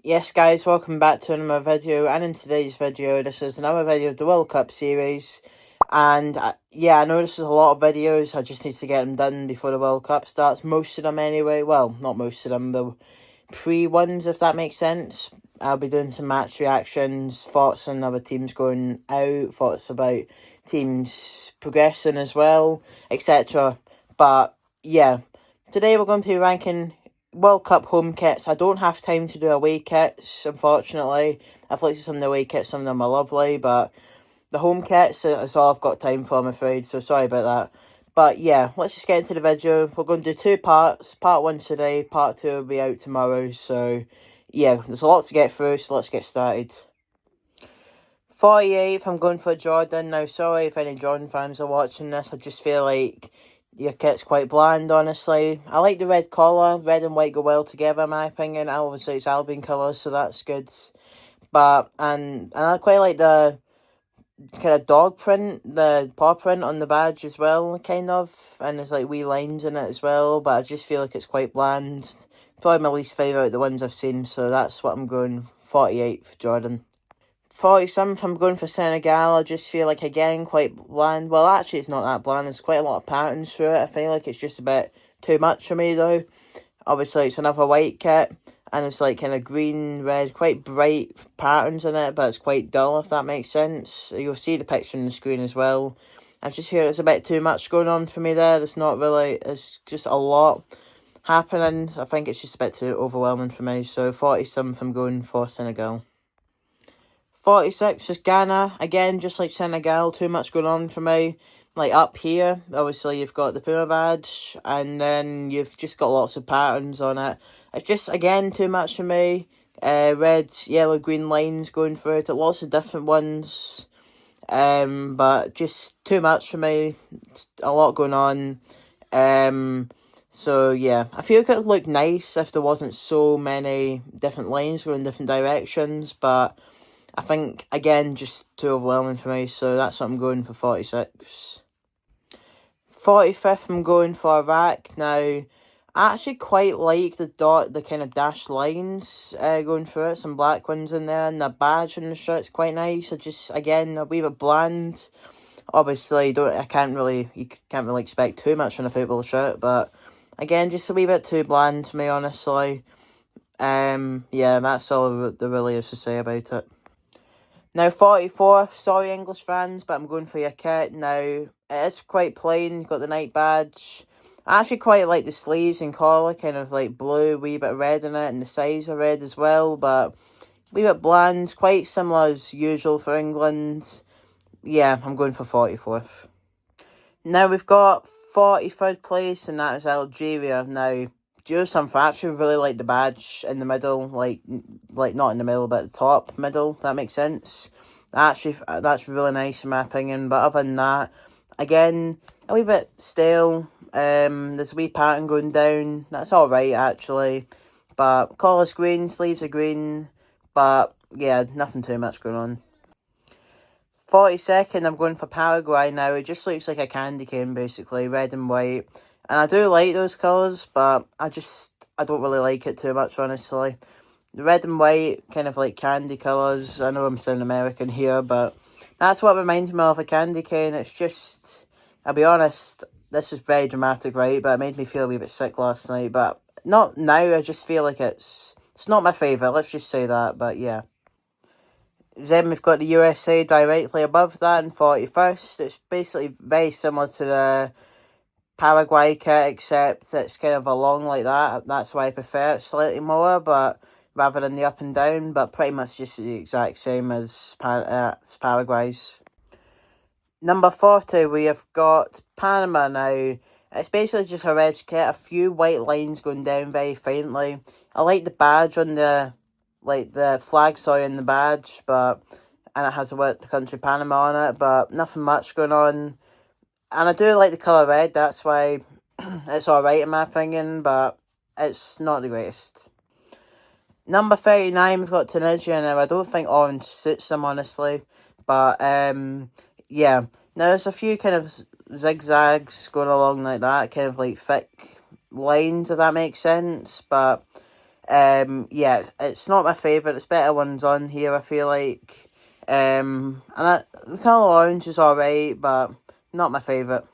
Yes guys, welcome back to another video, and in today's video this is another video of the World Cup series. And yeah, I know this is a lot of videos, I just need to get them done before the World Cup starts, most of them anyway. Well, not most of them, the pre-ones, if that makes sense. I'll be doing some match reactions, thoughts on other teams going out, thoughts about teams progressing as well, etc. But yeah, today we're going to be ranking World Cup home kits. I don't have time to do away kits, unfortunately. I've looked at some of the away kits, some of them are lovely, but the home kits is all I've got time for, I'm afraid, so sorry about that. But yeah, let's just get into the video. We're going to do two parts. Part 1 today, part 2 will be out tomorrow, so yeah, there's a lot to get through, so let's get started. 48th, I'm going for Jordan. Now, sorry if any Jordan fans are watching this, I just feel like your kit's quite bland, honestly. I like the red collar. Red and white go well together, in my opinion. Obviously, it's Albion colours, so that's good. But, and I quite like the kind of dog print, the paw print on the badge as well, kind of. And there's like wee lines in it as well, but I just feel like it's quite bland. Probably my least favourite of the ones I've seen, so that's what I'm going. 48th, Jordan. 47th, I'm going for Senegal. I just feel like, again, quite bland. Well, actually, it's not that bland. There's quite a lot of patterns through it. I feel like it's just a bit too much for me, though. Obviously, it's another white kit, and it's like kind of green, red, quite bright patterns in it, but it's quite dull, if that makes sense. You'll see the picture on the screen as well. I just hear it's a bit too much going on for me there. It's not really, it's just a lot happening. I think it's just a bit too overwhelming for me. So 40-something, I'm going for Senegal. 46 is Ghana. Again, just like Senegal, too much going on for me. Like up here, obviously you've got the Puma badge, and then you've just got lots of patterns on it. It's just, again, too much for me. Red, yellow, green lines going through it. Lots of different ones. But just too much for me. A lot going on. So yeah, I feel like it would look nice if there wasn't so many different lines going in different directions, but I think, again, just too overwhelming for me, so that's what I'm going for 46. 45th, I'm going for Iraq. Now, I actually quite like the kind of dashed lines going through it, some black ones in there, and the badge on the shirt's quite nice. I just, again, a wee bit bland. Obviously, you can't really expect too much on a football shirt, but again, just a wee bit too bland to me, honestly. Yeah, that's all there really is to say about it. Now, 44th, sorry English fans, but I'm going for your kit. Now, it is quite plain, you've got the night badge. I actually quite like the sleeves and collar, kind of like blue, wee bit of red in it, and the sides are red as well, but wee bit bland, quite similar as usual for England. Yeah, I'm going for 44th. Now, we've got 43rd place, and that is Algeria. Now, do you know something? I actually really like the badge in the middle, like not in the middle, but at the top middle. That makes sense. Actually, that's really nice in my opinion. But other than that, again, a wee bit stale. There's a wee pattern going down. That's all right actually. But collar's green, sleeves are green. But yeah, nothing too much going on. 42nd, I'm going for Paraguay now. It just looks like a candy cane, basically, red and white. And I do like those colours, but I don't really like it too much, honestly. The red and white, kind of like candy colours. I know I'm sounding American here, but that's what reminds me of a candy cane. It's just, I'll be honest, this is very dramatic, right? But it made me feel a wee bit sick last night. But not now, I just feel like it's not my favourite, let's just say that, but yeah. Then we've got the USA directly above that in 41st. It's basically very similar to the Paraguay kit, except it's kind of along like that. That's why I prefer it slightly more, but rather than the up and down, but pretty much just the exact same as Paraguay's. Number 40, we have got Panama now. It's basically just a red kit, a few white lines going down very faintly. I like the badge on the flag, sorry, in the badge, and it has the country Panama on it, but nothing much going on. And I do like the colour red, that's why it's alright in my opinion, but it's not the greatest. Number 39, we've got Tunisia. Now, I don't think orange suits them, honestly, but yeah. Now, there's a few kind of zigzags going along like that, kind of like thick lines, if that makes sense, but Yeah, it's not my favourite. There's better ones on here, I feel like. The colour orange is alright, but not my favourite.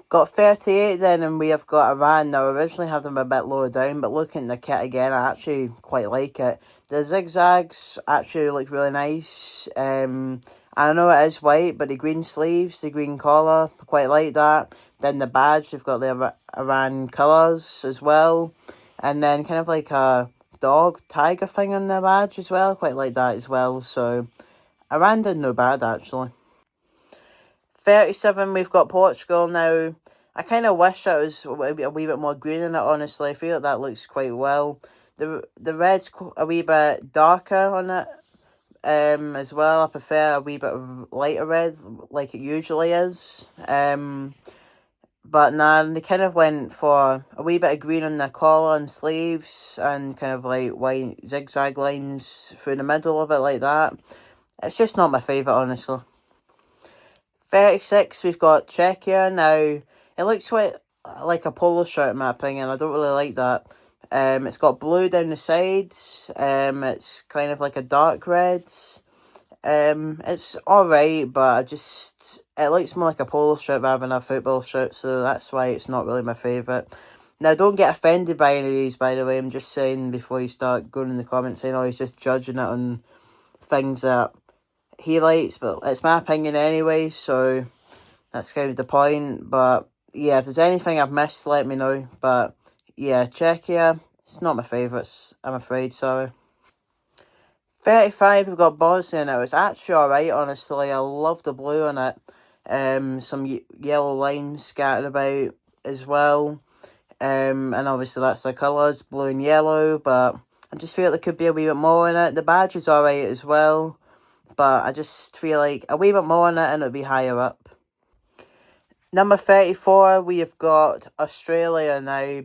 Got 38 then, and we have got Iran. Now, I originally had them a bit lower down, but looking at the kit again, I actually quite like it. The zigzags actually look really nice. I know it is white, but the green sleeves, the green collar, I quite like that. Then the badge, they've got the Iran colours as well. And then kind of like a dog, tiger thing on the badge as well. Quite like that as well. So, Iran did no bad, actually. 37, we've got Portugal now. I kind of wish it was a wee bit more green in it, honestly. I feel like that looks quite well. The red's a wee bit darker on it as well. I prefer a wee bit of lighter red, like it usually is. But nah, they kind of went for a wee bit of green on the collar and sleeves, and kind of like white zigzag lines through the middle of it like that. It's just not my favourite, honestly. 36, we've got Czechia. Now, it looks like a polo shirt in my opinion. I don't really like that. It's got blue down the sides. It's kind of like a dark red. It's alright, but it looks more like a polo shirt rather than a football shirt, so that's why it's not really my favourite. Now, don't get offended by any of these, by the way. I'm just saying before you start going in the comments saying, oh, he's just judging it on things that he likes, but it's my opinion anyway, so that's kind of the point. But yeah, if there's anything I've missed, let me know. But yeah, Czechia, it's not my favourites, I'm afraid, sorry. 35, we've got Bosnia now. It's actually alright, honestly. I love the blue on it. Some yellow lines scattered about as well. And obviously that's the colours, blue and yellow, but I just feel there could be a wee bit more in it. The badge is alright as well, but I just feel like a wee bit more in it and it'll be higher up. Number 34, we have got Australia now.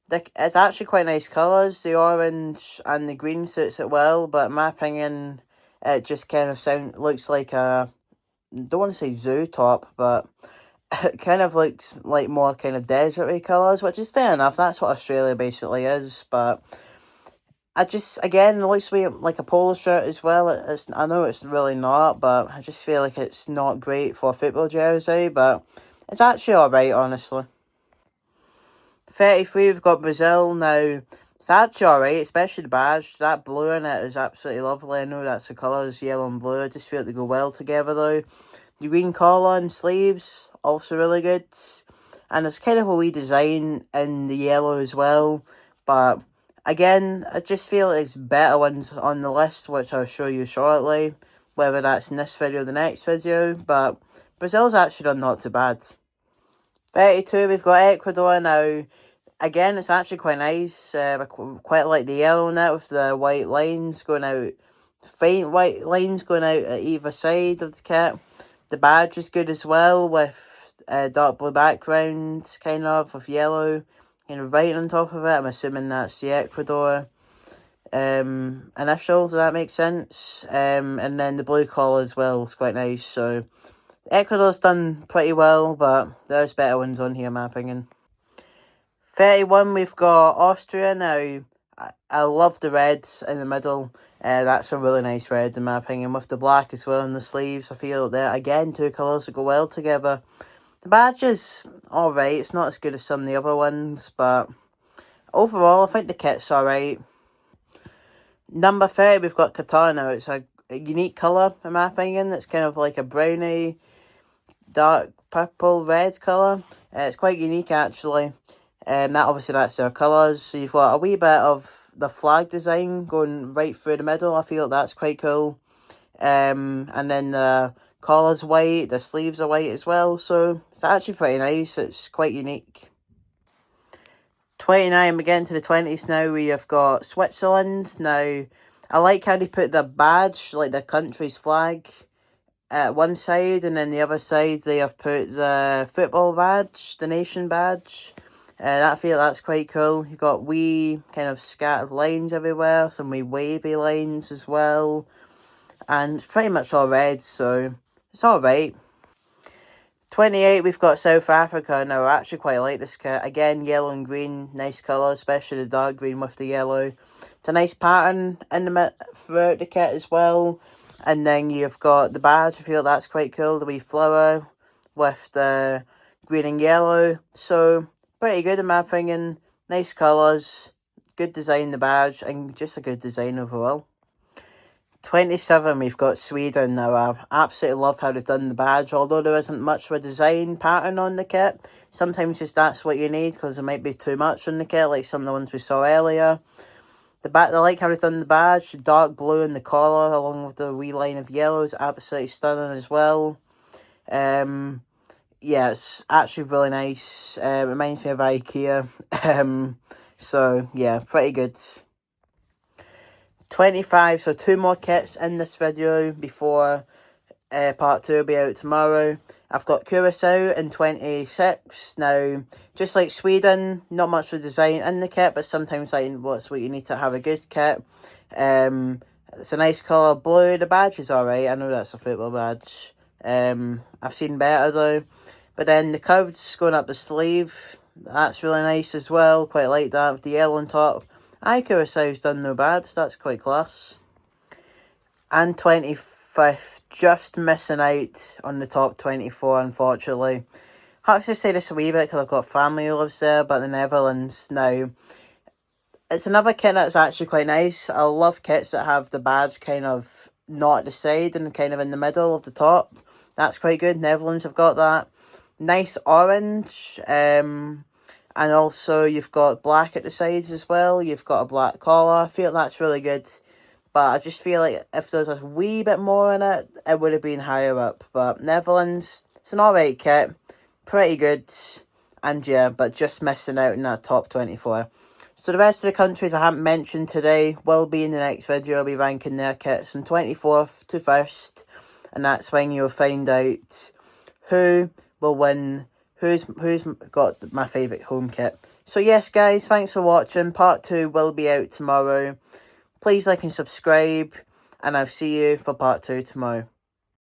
It's actually quite nice colours. The orange and the green suits it well, but in my opinion, it just kind of looks like a, don't want to say zoo top, but it kind of looks like more kind of deserty colours, which is fair enough. That's what Australia basically is, but again, it looks like a polo shirt as well. I know it's really not, but I just feel like it's not great for a football jersey, but it's actually alright, honestly. 33, we've got Brazil now. It's actually alright, especially the badge. That blue in it is absolutely lovely. I know that's the colours, yellow and blue. I just feel like they go well together though. The green collar and sleeves, also really good. And there's kind of a wee design in the yellow as well. But again, I just feel like there's better ones on the list, which I'll show you shortly. Whether that's in this video or the next video. But Brazil's actually done not too bad. 32, we've got Ecuador now. Again, it's actually quite nice. I quite like the yellow in it with the white lines going out. Faint white lines going out at either side of the kit. The badge is good as well with a dark blue background, kind of, with yellow, kind of right on top of it. I'm assuming that's the Ecuador initials, if that makes sense. And then the blue collar as well is quite nice. So Ecuador's done pretty well, but there's better ones on here, in my opinion. 31, we've got Austria now. I love the red in the middle. That's a really nice red in my opinion, with the black as well on the sleeves. I feel that, again, two colours that go well together. The badge is alright. It's not as good as some of the other ones, but overall, I think the kit's alright. Number 30, we've got Qatar now. It's a unique colour, in my opinion. It's kind of like a browny, dark purple, red colour. It's quite unique, actually. That's their colours. So you've got a wee bit of the flag design going right through the middle. I feel that's quite cool. And then the collar's white, the sleeves are white as well. So it's actually pretty nice. It's quite unique. 29, we're getting to the 20s now. We have got Switzerland. Now, I like how they put the badge, like the country's flag, at one side, and then the other side they have put the football badge, the nation badge. I feel that's quite cool. You've got wee kind of scattered lines everywhere, some wee wavy lines as well, and it's pretty much all red, so it's alright. 28, we've got South Africa. Now, I actually quite like this kit. Again, yellow and green, nice colour, especially the dark green with the yellow. It's a nice pattern in the throughout the kit as well. And then you've got the badge. I feel that's quite cool. The wee flower with the green and yellow. So, pretty good in my opinion. Nice colours, good design, the badge, and just a good design overall. 27, we've got Sweden. Now, I absolutely love how they've done the badge, although there isn't much of a design pattern on the kit. Sometimes just that's what you need, because there might be too much on the kit, like some of the ones we saw earlier. I like how they've done the badge, the dark blue in the collar, along with the wee line of yellow, is absolutely stunning as well. Yeah, it's actually really nice. It reminds me of IKEA. So, yeah, pretty good. 25, so 2 more kits in this video before part 2 will be out tomorrow. I've got Curacao in 26. Now, just like Sweden, not much of a design in the kit, but sometimes like what's what you need to have a good kit. It's a nice colour blue. The badge is alright. I know that's a football badge. I've seen better though. But then the curves going up the sleeve, that's really nice as well. Quite like that with the yellow on top. Curaçao's done no bad, that's quite class. And 25th, just missing out on the top 24, unfortunately. I have to say this a wee bit because I've got family who lives there, but the Netherlands now. It's another kit that's actually quite nice. I love kits that have the badge kind of not at the side and kind of in the middle of the top. That's quite good. Netherlands have got that. Nice orange. And also, you've got black at the sides as well. You've got a black collar. I feel that's really good. But I just feel like if there's a wee bit more in it, it would have been higher up. But Netherlands, it's an alright kit. Pretty good. And yeah, but just missing out in that top 24. So the rest of the countries I haven't mentioned today will be in the next video. I'll be ranking their kits from 24th to 1st. And that's when you'll find out who will win. Who's got my favourite home kit. So yes guys, thanks for watching. Part 2 will be out tomorrow. Please like and subscribe. And I'll see you for part 2 tomorrow.